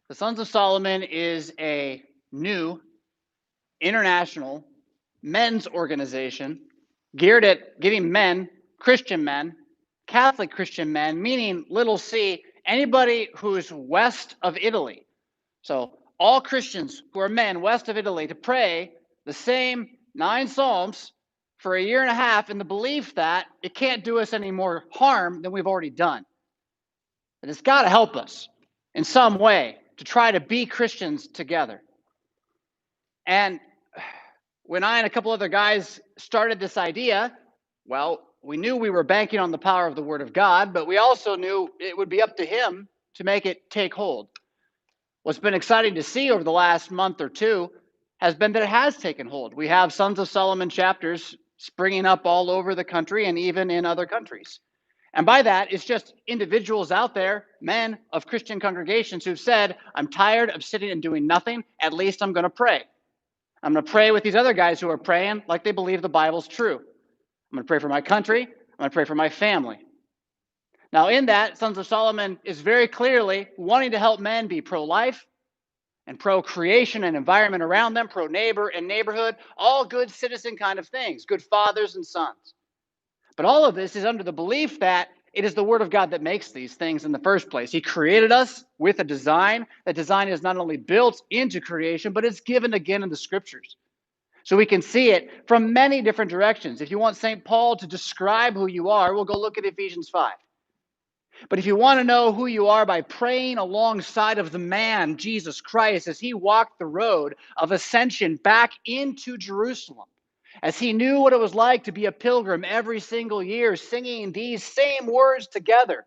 The Sons of Solomon is a new international men's organization geared at giving men, Christian men, Catholic Christian men, meaning little c, anybody who's west of Italy. So all Christians who are men west of Italy to pray the same 9 Psalms for a year and a half in the belief that it can't do us any more harm than we've already done. And it's got to help us in some way to try to be Christians together. And when I and a couple other guys started this idea, well, we knew we were banking on the power of the Word of God, but we also knew it would be up to Him to make it take hold. What's been exciting to see over the last month or two has been that it has taken hold. We have Sons of Solomon chapters springing up all over the country and even in other countries. And by that, it's just individuals out there, men of Christian congregations who've said, I'm tired of sitting and doing nothing. At least I'm going to pray. I'm going to pray with these other guys who are praying like they believe the Bible's true. I'm going to pray for my country. I'm going to pray for my family. Now, in that, Sons of Solomon is very clearly wanting to help men be pro-life and pro-creation and environment around them, pro-neighbor and neighborhood, all good citizen kind of things, good fathers and sons. But all of this is under the belief that it is the Word of God that makes these things in the first place. He created us with a design. That design is not only built into creation, but it's given again in the Scriptures. So we can see it from many different directions. If you want St. Paul to describe who you are, we'll go look at Ephesians 5. But if you want to know who you are by praying alongside of the man, Jesus Christ, as he walked the road of ascension back into Jerusalem, as he knew what it was like to be a pilgrim every single year, singing these same words together,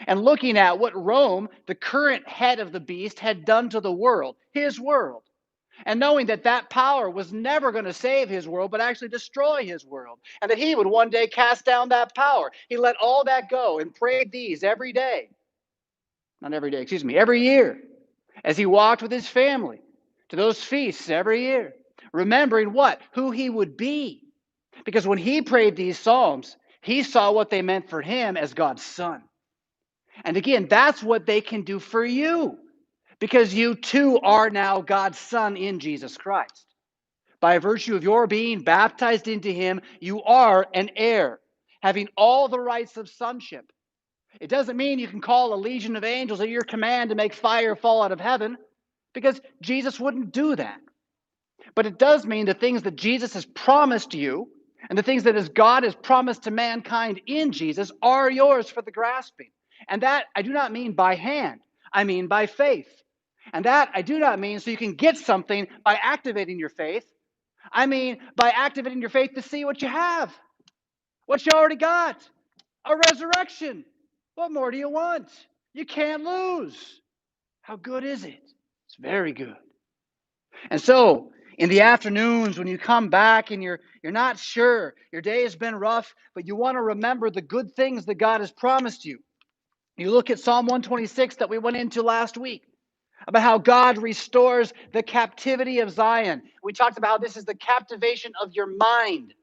and looking at what Rome, the current head of the beast, had done to the world, his world, and knowing that that power was never going to save his world, but actually destroy his world, and that he would one day cast down that power. He let all that go and prayed these every day. Not every day, excuse me, every year, as he walked with his family to those feasts every year, remembering what? Who he would be. Because when he prayed these psalms, he saw what they meant for him as God's son. And again, that's what they can do for you. Because you too are now God's son in Jesus Christ. By virtue of your being baptized into him, you are an heir, having all the rights of sonship. It doesn't mean you can call a legion of angels at your command to make fire fall out of heaven, because Jesus wouldn't do that. But it does mean the things that Jesus has promised you and the things that as God has promised to mankind in Jesus are yours for the grasping. And that I do not mean by hand. I mean by faith. And that I do not mean so you can get something by activating your faith. I mean by activating your faith to see what you have, what you already got, a resurrection. What more do you want? You can't lose. How good is it? It's very good. And so, in the afternoons when you come back and you're not sure, your day has been rough, but you want to remember the good things that God has promised you. You look at Psalm 126 that we went into last week about how God restores the captivity of Zion. We talked about how this is the captivation of your mind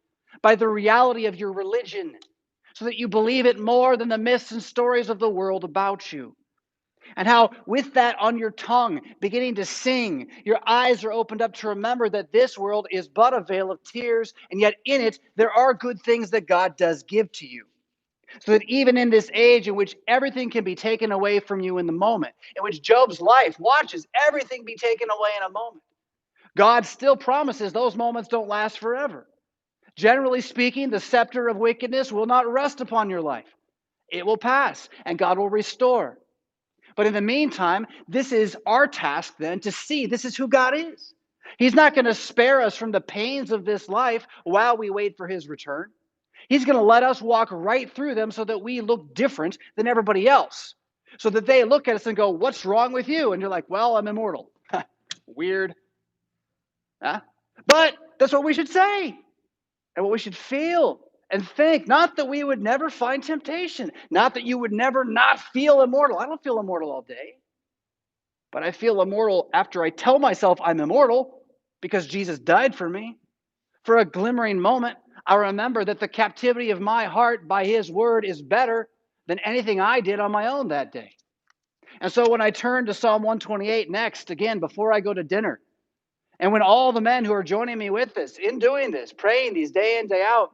by the reality of your religion, so that you believe it more than the myths and stories of the world about you. And how with that on your tongue, beginning to sing, your eyes are opened up to remember that this world is but a vale of tears, and yet in it there are good things that God does give to you. So that even in this age in which everything can be taken away from you in the moment, in which Job's life watches everything be taken away in a moment, God still promises those moments don't last forever. Generally speaking, the scepter of wickedness will not rest upon your life. It will pass, and God will restore. But in the meantime, this is our task then to see this is who God is. He's not going to spare us from the pains of this life while we wait for his return. He's going to let us walk right through them so that we look different than everybody else. So that they look at us and go, what's wrong with you? And you're like, well, I'm immortal. Weird. Huh? But that's what we should say and what we should feel and think. Not that we would never find temptation. Not that you would never not feel immortal. I don't feel immortal all day. But I feel immortal after I tell myself I'm immortal because Jesus died for me. For a glimmering moment, I remember that the captivity of my heart by his word is better than anything I did on my own that day. And so when I turn to Psalm 128 next, again, before I go to dinner, and when all the men who are joining me with this, in doing this, praying these day in, day out,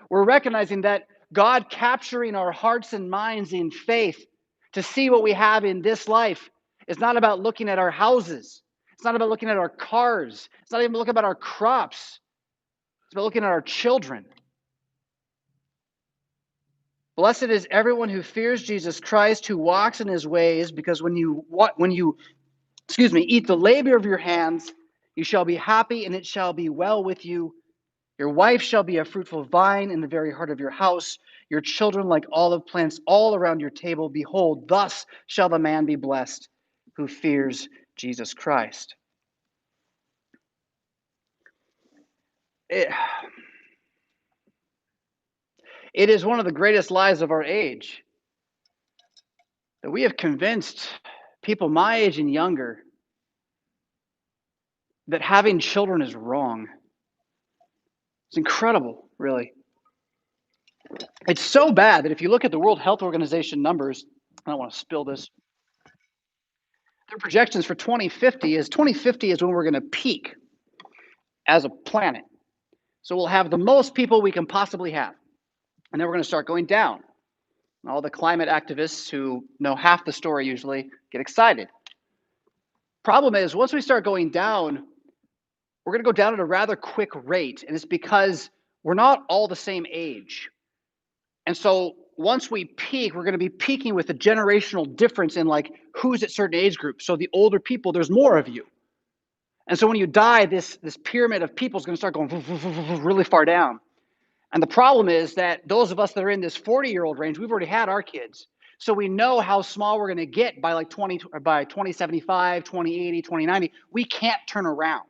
we're recognizing that God capturing our hearts and minds in faith to see what we have in this life is not about looking at our houses. It's not about looking at our cars. It's not even looking about our crops. It's about looking at our children. Blessed is everyone who fears Jesus Christ, who walks in his ways, because when you eat the labor of your hands, you shall be happy, and it shall be well with you. Your wife shall be a fruitful vine in the very heart of your house, your children like olive plants all around your table. Behold, thus shall the man be blessed who fears Jesus Christ. It is one of the greatest lies of our age that we have convinced people my age and younger that having children is wrong. It's incredible, really. It's so bad that if you look at the World Health Organization numbers, I don't want to spill this. Their projections for 2050 is when we're going to peak as a planet. So we'll have the most people we can possibly have. And then we're going to start going down. And all the climate activists who know half the story usually get excited. Problem is, once we start going down, we're going to go down at a rather quick rate. And it's because we're not all the same age. And so once we peak, we're going to be peaking with a generational difference in like who's at certain age groups. So the older people, there's more of you. And so when you die, this pyramid of people is going to start going really far down. And the problem is that those of us that are in this 40-year-old range, we've already had our kids. So we know how small we're going to get by 2075, 2080, 2090. We can't turn around.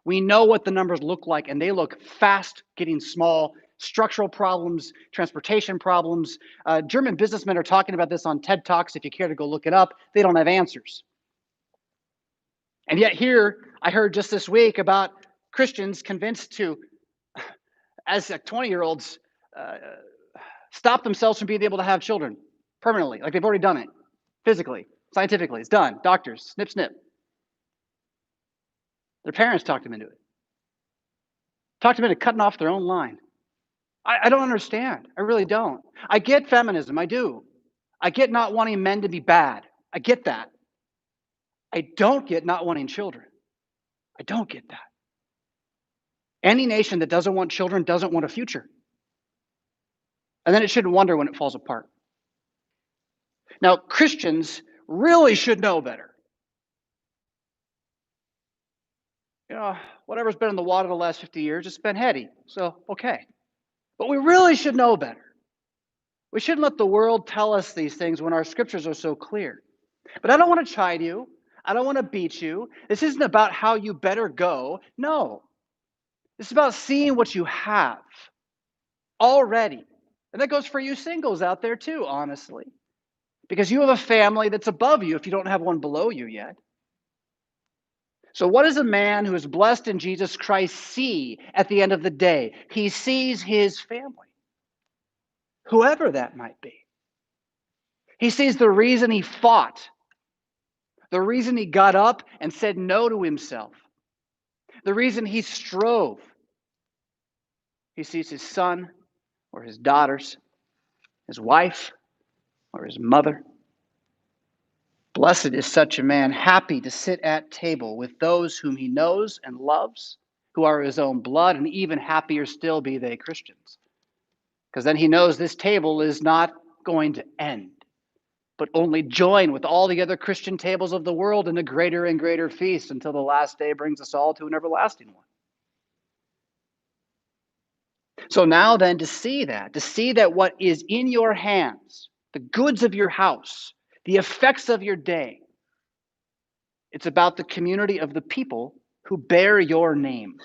We know what the numbers look like, and they look fast getting small. Structural problems, transportation problems. German businessmen are talking about this on TED Talks. If you care to go look it up, they don't have answers. And yet here, I heard just this week about Christians convinced to, as 20-year-olds, stop themselves from being able to have children permanently. Like they've already done it, physically, scientifically. It's done. Doctors, snip, snip. Their parents talked them into it. Talked them into cutting off their own line. I don't understand. I really don't. I get feminism. I do. I get not wanting men to be bad. I get that. I don't get not wanting children. I don't get that. Any nation that doesn't want children doesn't want a future. And then it shouldn't wonder when it falls apart. Now, Christians really should know better. You know, whatever's been in the water the last 50 years, it's been heady. So, okay. But we really should know better. We shouldn't let the world tell us these things when our scriptures are so clear. But I don't want to chide you. I don't want to beat you. This isn't about how you better go. No. It's about seeing what you have already. And that goes for you singles out there too, honestly. Because you have a family that's above you if you don't have one below you yet. So what does a man who is blessed in Jesus Christ see at the end of the day? He sees his family, whoever that might be. He sees the reason he fought, the reason he got up and said no to himself, the reason he strove. He sees his son or his daughters, his wife or his mother. Blessed is such a man, happy to sit at table with those whom he knows and loves, who are his own blood, and even happier still be they Christians. Because then he knows this table is not going to end, but only join with all the other Christian tables of the world in a greater and greater feast until the last day brings us all to an everlasting one. So now then, to see that what is in your hands, the goods of your house, the effects of your day, it's about the community of the people who bear your name.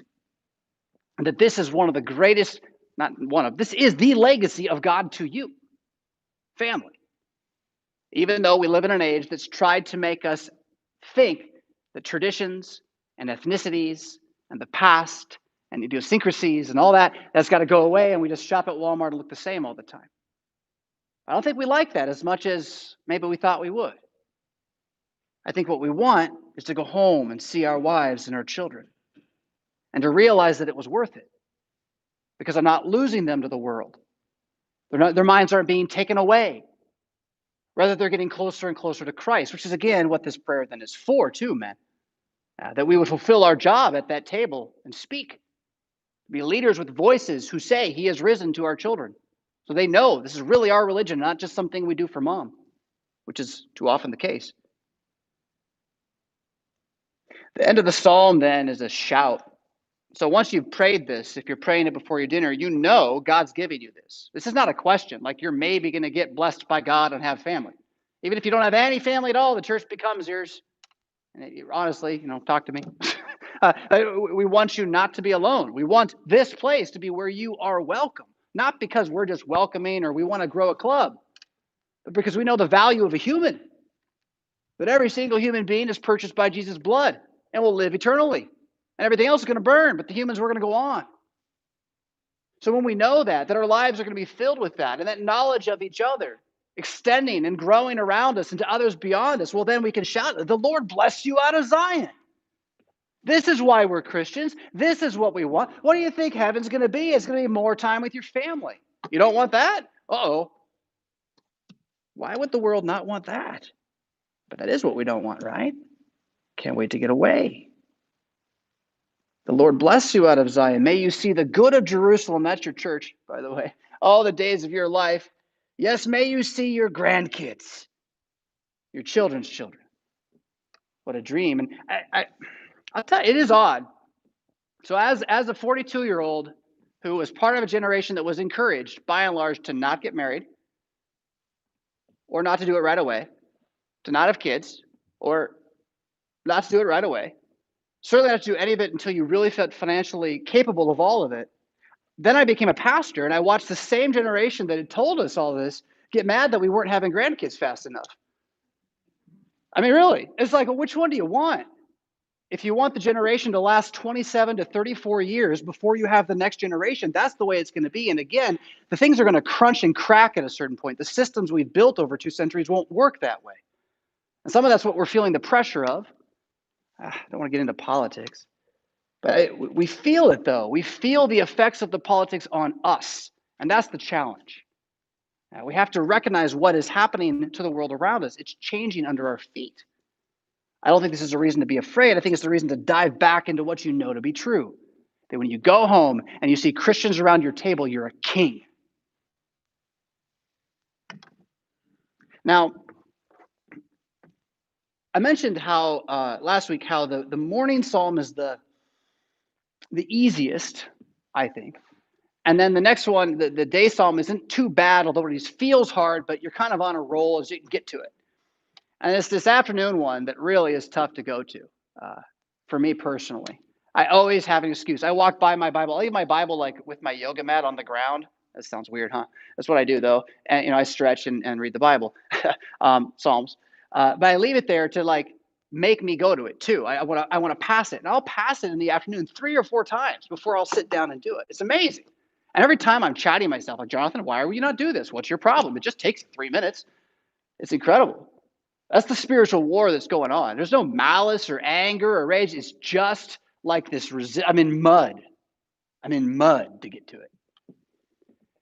And that this is one of the greatest, this is the legacy of God to you, family. Even though we live in an age that's tried to make us think that traditions and ethnicities and the past and idiosyncrasies and all that's got to go away, and we just shop at Walmart and look the same all the time. I don't think we like that as much as maybe we thought we would. I think what we want is to go home and see our wives and our children and to realize that it was worth it because I'm not losing them to the world. Their minds aren't being taken away. Rather, they're getting closer and closer to Christ, which is, again, what this prayer then is for, too, men. That we would fulfill our job at that table and speak. Be leaders with voices who say he has risen to our children. So they know this is really our religion, not just something we do for mom, which is too often the case. The end of the psalm then is a shout. So once you've prayed this, if you're praying it before your dinner, you know God's giving you this. This is not a question, like you're maybe going to get blessed by God and have family. Even if you don't have any family at all, the church becomes yours. And honestly, talk to me. We want you not to be alone. We want this place to be where you are welcome. Not because we're just welcoming or we want to grow a club, but because we know the value of a human. That every single human being is purchased by Jesus' blood and will live eternally. And everything else is going to burn, but the humans we're going to go on. So when we know that our lives are going to be filled with that, and that knowledge of each other, extending and growing around us and to others beyond us, well, then we can shout, the Lord bless you out of Zion. This is why we're Christians. This is what we want. What do you think heaven's going to be? It's going to be more time with your family. You don't want that? Uh-oh. Why would the world not want that? But that is what we don't want, right? Can't wait to get away. The Lord bless you out of Zion. May you see the good of Jerusalem. That's your church, by the way. All the days of your life. Yes, may you see your grandkids, your children's children. What a dream. And I'll tell you, it is odd. So as a 42-year-old who was part of a generation that was encouraged, by and large, to not get married or not to do it right away, to not have kids or not to do it right away, certainly not to do any of it until you really felt financially capable of all of it. Then I became a pastor, and I watched the same generation that had told us all this get mad that we weren't having grandkids fast enough. I mean, really, it's like, well, which one do you want? If you want the generation to last 27 to 34 years before you have the next generation, that's the way it's going to be. And again, the things are going to crunch and crack at a certain point. The systems we've built over 2 centuries won't work that way. And some of that's what we're feeling the pressure of. I don't want to get into politics. But we feel it, though. We feel the effects of the politics on us. And that's the challenge. We have to recognize what is happening to the world around us. It's changing under our feet. I don't think this is a reason to be afraid. I think it's a reason to dive back into what you know to be true. That when you go home and you see Christians around your table, you're a king. Now, I mentioned how last week how the morning psalm is the easiest, I think. And then the next one, the day psalm, isn't too bad, although it feels hard, but you're kind of on a roll as you can get to it. And it's this afternoon one that really is tough to go to for me personally. I always have an excuse. I walk by my Bible. I leave my Bible like with my yoga mat on the ground. That sounds weird, huh? That's what I do, though. And I stretch and read the Bible, Psalms. But I leave it there to like make me go to it too. I want to pass it, and I'll pass it in the afternoon 3 or 4 times before I'll sit down and do it. It's amazing. And every time I'm chatting myself, like, Jonathan, why are you not do this? What's your problem? It just takes 3 minutes. It's incredible. That's the spiritual war that's going on. There's no malice or anger or rage. It's just like this. I'm in mud. I'm in mud to get to it.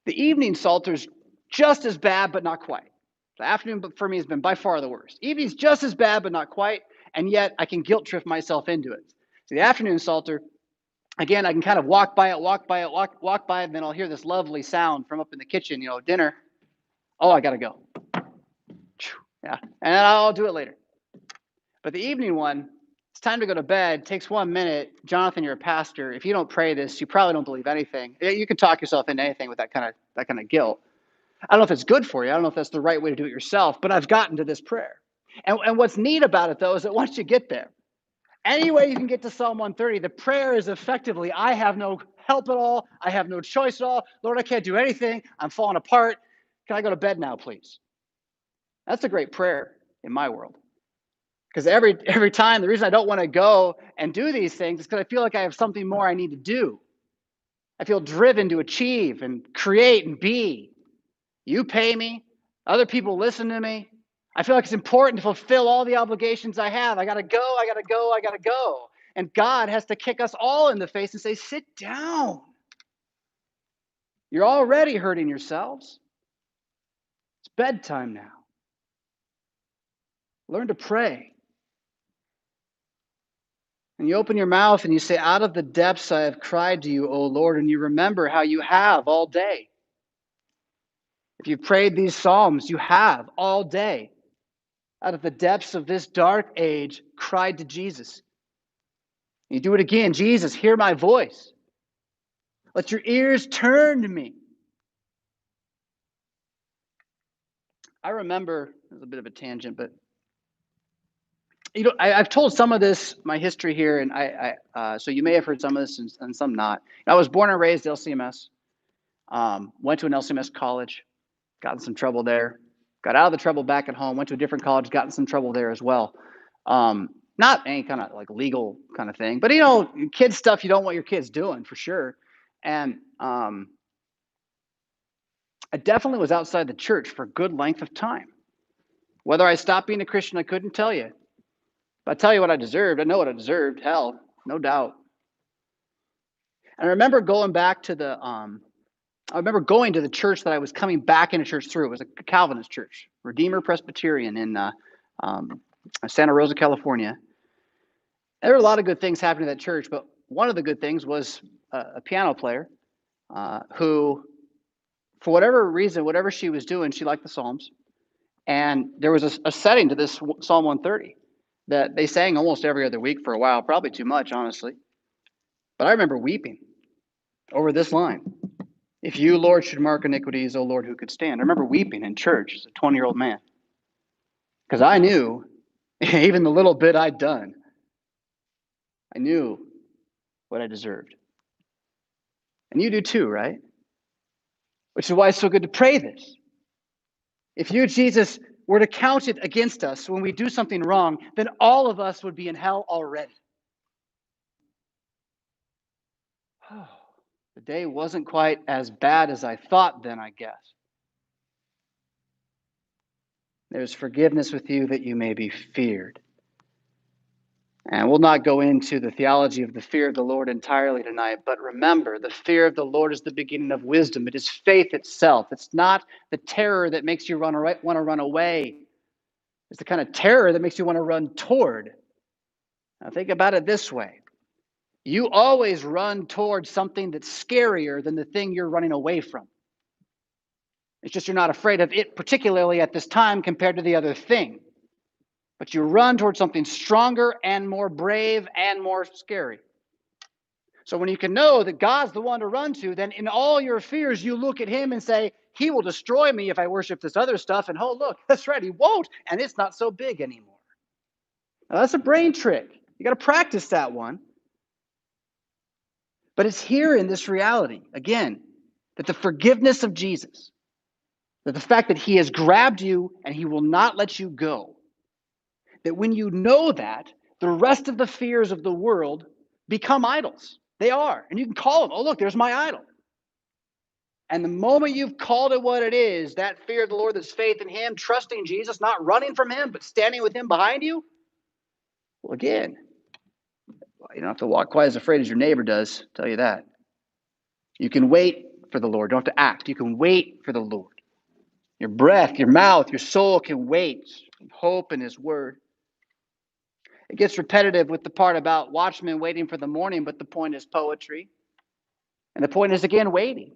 The evening psalter's just as bad, but not quite. The afternoon for me has been by far the worst. Evening's just as bad, but not quite. And yet I can guilt trip myself into it. So the afternoon psalter, again, I can kind of walk by it, and then I'll hear this lovely sound from up in the kitchen, dinner. Oh, I got to go. Yeah, and I'll do it later. But the evening one, it's time to go to bed. It takes 1 minute. Jonathan, you're a pastor. If you don't pray this, you probably don't believe anything. You can talk yourself into anything with that kind of guilt. I don't know if it's good for you. I don't know if that's the right way to do it yourself, but I've gotten to this prayer. And what's neat about it, though, is that once you get there, any way you can get to Psalm 130, the prayer is effectively, I have no help at all. I have no choice at all. Lord, I can't do anything. I'm falling apart. Can I go to bed now, please? That's a great prayer in my world. Because every time, the reason I don't want to go and do these things is because I feel like I have something more I need to do. I feel driven to achieve and create and be. You pay me. Other people listen to me. I feel like it's important to fulfill all the obligations I have. I got to go, I got to go, I got to go. And God has to kick us all in the face and say, sit down. You're already hurting yourselves. It's bedtime now. Learn to pray. And you open your mouth and you say, out of the depths I have cried to you, O Lord, and you remember how you have all day. If you prayed these psalms, you have all day. Out of the depths of this dark age, cried to Jesus. You do it again. Jesus, hear my voice. Let your ears turn to me. I remember, it's a bit of a tangent, but I've told some of this, my history here, and so you may have heard some of this and some not. I was born and raised LCMS. Went to an LCMS college, got in some trouble there. Got out of the trouble back at home. Went to a different college, got in some trouble there as well. Not any kind of like legal kind of thing, but kid stuff you don't want your kids doing for sure. And I definitely was outside the church for a good length of time. Whether I stopped being a Christian, I couldn't tell you. But I tell you what I deserved. I know what I deserved. Hell, no doubt. And I remember going back to the church that I was coming back into church through. It was a Calvinist church, Redeemer Presbyterian in Santa Rosa, California. There were a lot of good things happening at that church, but one of the good things was a piano player who, for whatever reason, whatever she was doing, she liked the Psalms. And there was a setting to this Psalm 130 that they sang almost every other week for a while, probably too much, honestly. But I remember weeping over this line. If you, Lord, should mark iniquities, O Lord, who could stand? I remember weeping in church as a 20-year-old man. Because I knew, even the little bit I'd done, I knew what I deserved. And you do too, right? Which is why it's so good to pray this. If you, Jesus, were to count it against us when we do something wrong, then all of us would be in hell already. Oh, the day wasn't quite as bad as I thought then, I guess. There's forgiveness with you that you may be feared. And we'll not go into the theology of the fear of the Lord entirely tonight, but remember, the fear of the Lord is the beginning of wisdom. It is faith itself. It's not the terror that makes you want to run away. It's the kind of terror that makes you want to run toward. Now think about it this way. You always run towards something that's scarier than the thing you're running away from. It's just you're not afraid of it, particularly at this time compared to the other thing. But you run towards something stronger and more brave and more scary. So when you can know that God's the one to run to, then in all your fears, you look at him and say, he will destroy me if I worship this other stuff. And oh, look, that's right, he won't. And it's not so big anymore. Now, that's a brain trick. You got to practice that one. But it's here in this reality, again, that the forgiveness of Jesus, that the fact that he has grabbed you and he will not let you go, that when you know that, the rest of the fears of the world become idols. They are. And you can call them, oh, look, there's my idol. And the moment you've called it what it is, that fear of the Lord, that's faith in him, trusting Jesus, not running from him, but standing with him behind you, well, again, you don't have to walk quite as afraid as your neighbor does, I'll tell you that. You can wait for the Lord. You don't have to act. You can wait for the Lord. Your breath, your mouth, your soul can wait and hope in his word. It gets repetitive with the part about watchmen waiting for the morning, but the point is poetry. And the point is, again, waiting.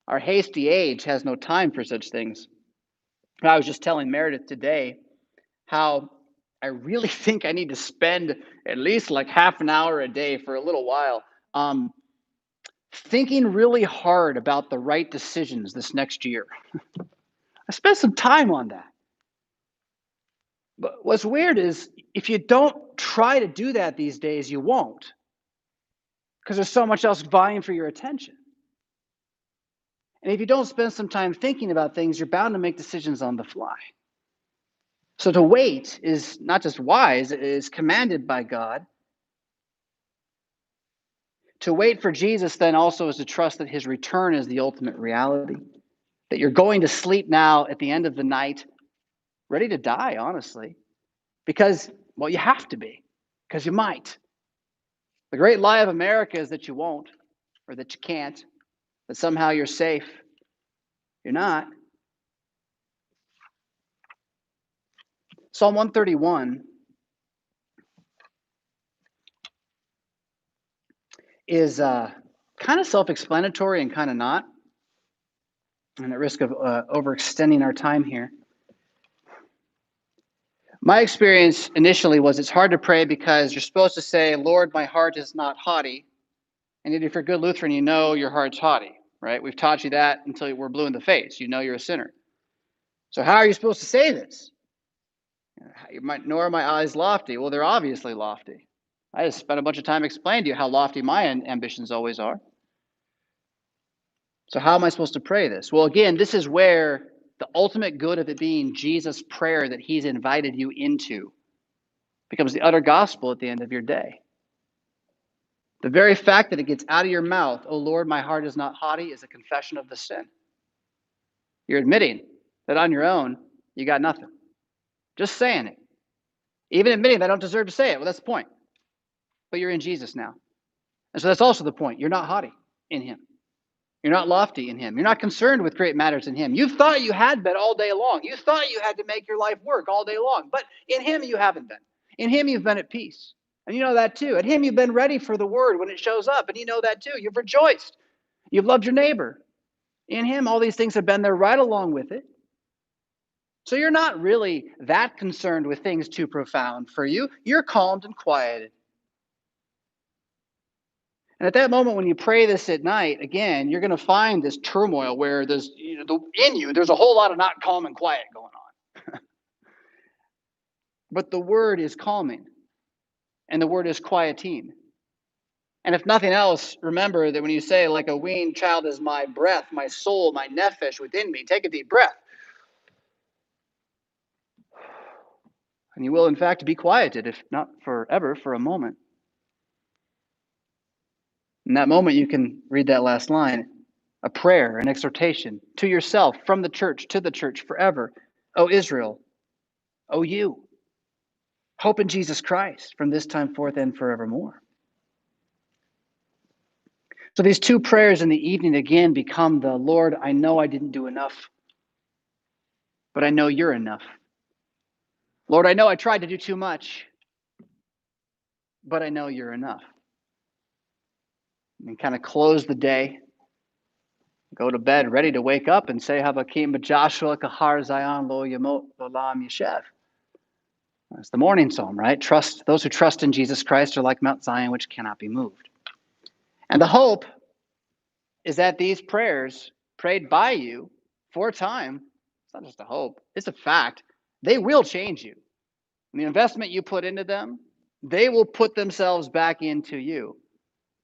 Our hasty age has no time for such things. I was just telling Meredith today how I really think I need to spend at least like half an hour a day for a little while thinking really hard about the right decisions this next year. I spent some time on that. But what's weird is if you don't try to do that these days, you won't. Because there's so much else vying for your attention. And if you don't spend some time thinking about things, you're bound to make decisions on the fly. So to wait is not just wise, it is commanded by God. To wait for Jesus then also is to trust that his return is the ultimate reality. That you're going to sleep now at the end of the night, ready to die, honestly, because, well, you have to be, because you might. The great lie of America is that you won't, or that you can't, that somehow you're safe. You're not. Psalm 131 is kind of self-explanatory and kind of not, and at risk of overextending our time here. My experience initially was it's hard to pray because you're supposed to say, Lord, my heart is not haughty. And yet if you're a good Lutheran, you know your heart's haughty, right? We've taught you that until we're blue in the face. You know you're a sinner. So how are you supposed to say this? Nor are my eyes lofty. Well, they're obviously lofty. I just spent a bunch of time explaining to you how lofty my ambitions always are. So how am I supposed to pray this? Well, again, this is where the ultimate good of it being Jesus' prayer that he's invited you into becomes the utter gospel at the end of your day. The very fact that it gets out of your mouth, oh Lord, my heart is not haughty, is a confession of the sin. You're admitting that on your own, you got nothing. Just saying it. Even admitting that I don't deserve to say it. Well, that's the point. But you're in Jesus now. And so that's also the point. You're not haughty in him. You're not lofty in him. You're not concerned with great matters in him. You thought you had been all day long. You thought you had to make your life work all day long. But in him, you haven't been. In him, you've been at peace. And you know that too. In him, you've been ready for the word when it shows up. And you know that too. You've rejoiced. You've loved your neighbor. In him, all these things have been there right along with it. So you're not really that concerned with things too profound for you. You're calmed and quieted. And at that moment, when you pray this at night, again, you're going to find this turmoil where there's, there's a whole lot of not calm and quiet going on. But the word is calming, and the word is quieting. And if nothing else, remember that when you say, like a weaned child is my breath, my soul, my nephesh within me, take a deep breath. And you will, in fact, be quieted, if not forever, for a moment. In that moment, you can read that last line, a prayer, an exhortation to yourself, from the church to the church forever. O Israel, O you, hope in Jesus Christ from this time forth and forevermore. So these two prayers in the evening again become the Lord, I know I didn't do enough, but I know you're enough. Lord, I know I tried to do too much, but I know you're enough. And kind of close the day, go to bed ready to wake up and say, Havakim Joshua Kahar Zion Lo Yamot Lolam Yeshev. That's the morning psalm, right? Those who trust in Jesus Christ are like Mount Zion, which cannot be moved. And the hope is that these prayers prayed by you for a time, it's not just a hope, it's a fact, they will change you. And the investment you put into them, they will put themselves back into you.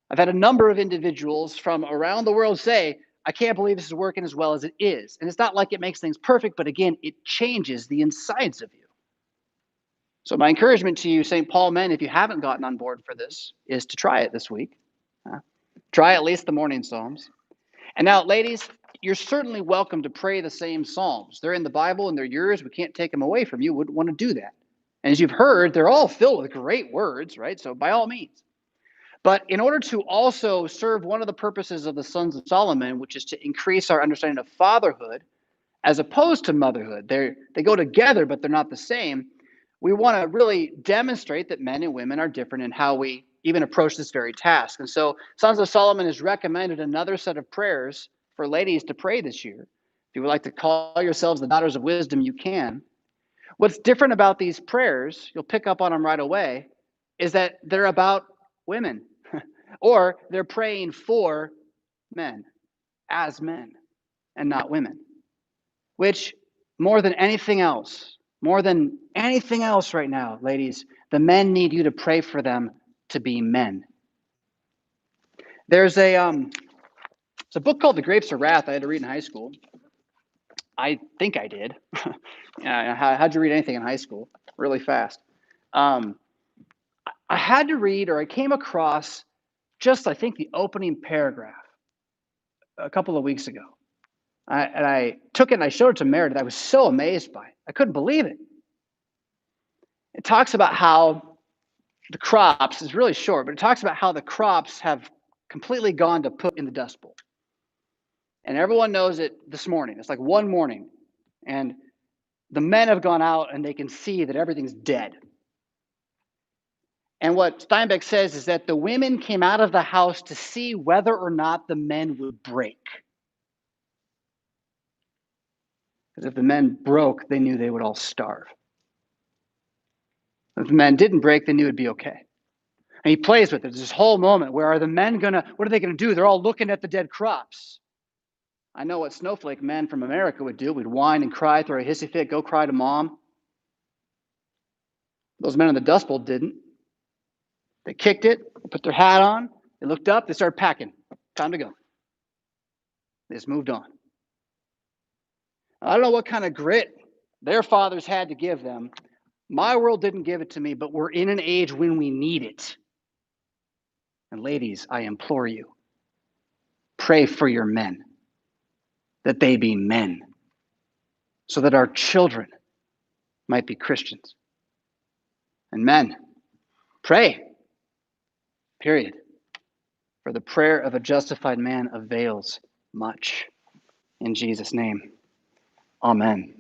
I've had a number of individuals from around the world say, I can't believe this is working as well as it is. And it's not like it makes things perfect, but again, it changes the insides of you. So my encouragement to you, St. Paul men, if you haven't gotten on board for this, is to try it this week. Try at least the morning psalms. And now, ladies, you're certainly welcome to pray the same psalms. They're in the Bible and they're yours. We can't take them away from you. We wouldn't want to do that. And as you've heard, they're all filled with great words, right? So by all means. But in order to also serve one of the purposes of the Sons of Solomon, which is to increase our understanding of fatherhood, as opposed to motherhood, they go together, but they're not the same. We want to really demonstrate that men and women are different in how we even approach this very task. And so Sons of Solomon has recommended another set of prayers for ladies to pray this year. If you would like to call yourselves the daughters of wisdom, you can. What's different about these prayers, you'll pick up on them right away, is that they're about women. Or they're praying for men, as men, and not women. Which, more than anything else right now, ladies, the men need you to pray for them to be men. There's it's a book called The Grapes of Wrath I had to read in high school. I think I did. How'd you read anything in high school? Really fast. I had to read, or I came across just, I think, the opening paragraph a couple of weeks ago. I took it and I showed it to Meredith. I was so amazed by it. I couldn't believe it. It talks about how the crops is really short, but it talks about how the crops have completely gone to put in the Dust Bowl. And everyone knows it this morning. It's like one morning, and the men have gone out and they can see that everything's dead. And what Steinbeck says is that the women came out of the house to see whether or not the men would break. Because if the men broke, they knew they would all starve. If the men didn't break, they knew it'd be okay. And he plays with it. There's this whole moment where are the men what are they gonna do? They're all looking at the dead crops. I know what snowflake men from America would do. We'd whine and cry, throw a hissy fit, go cry to mom. Those men in the Dust Bowl didn't. They kicked it, they put their hat on, they looked up, they started packing. Time to go. They just moved on. I don't know what kind of grit their fathers had to give them. My world didn't give it to me, but we're in an age when we need it. And ladies, I implore you, pray for your men, that they be men, so that our children might be Christians. And men, pray, period. For the prayer of a justified man avails much. In Jesus' name, amen.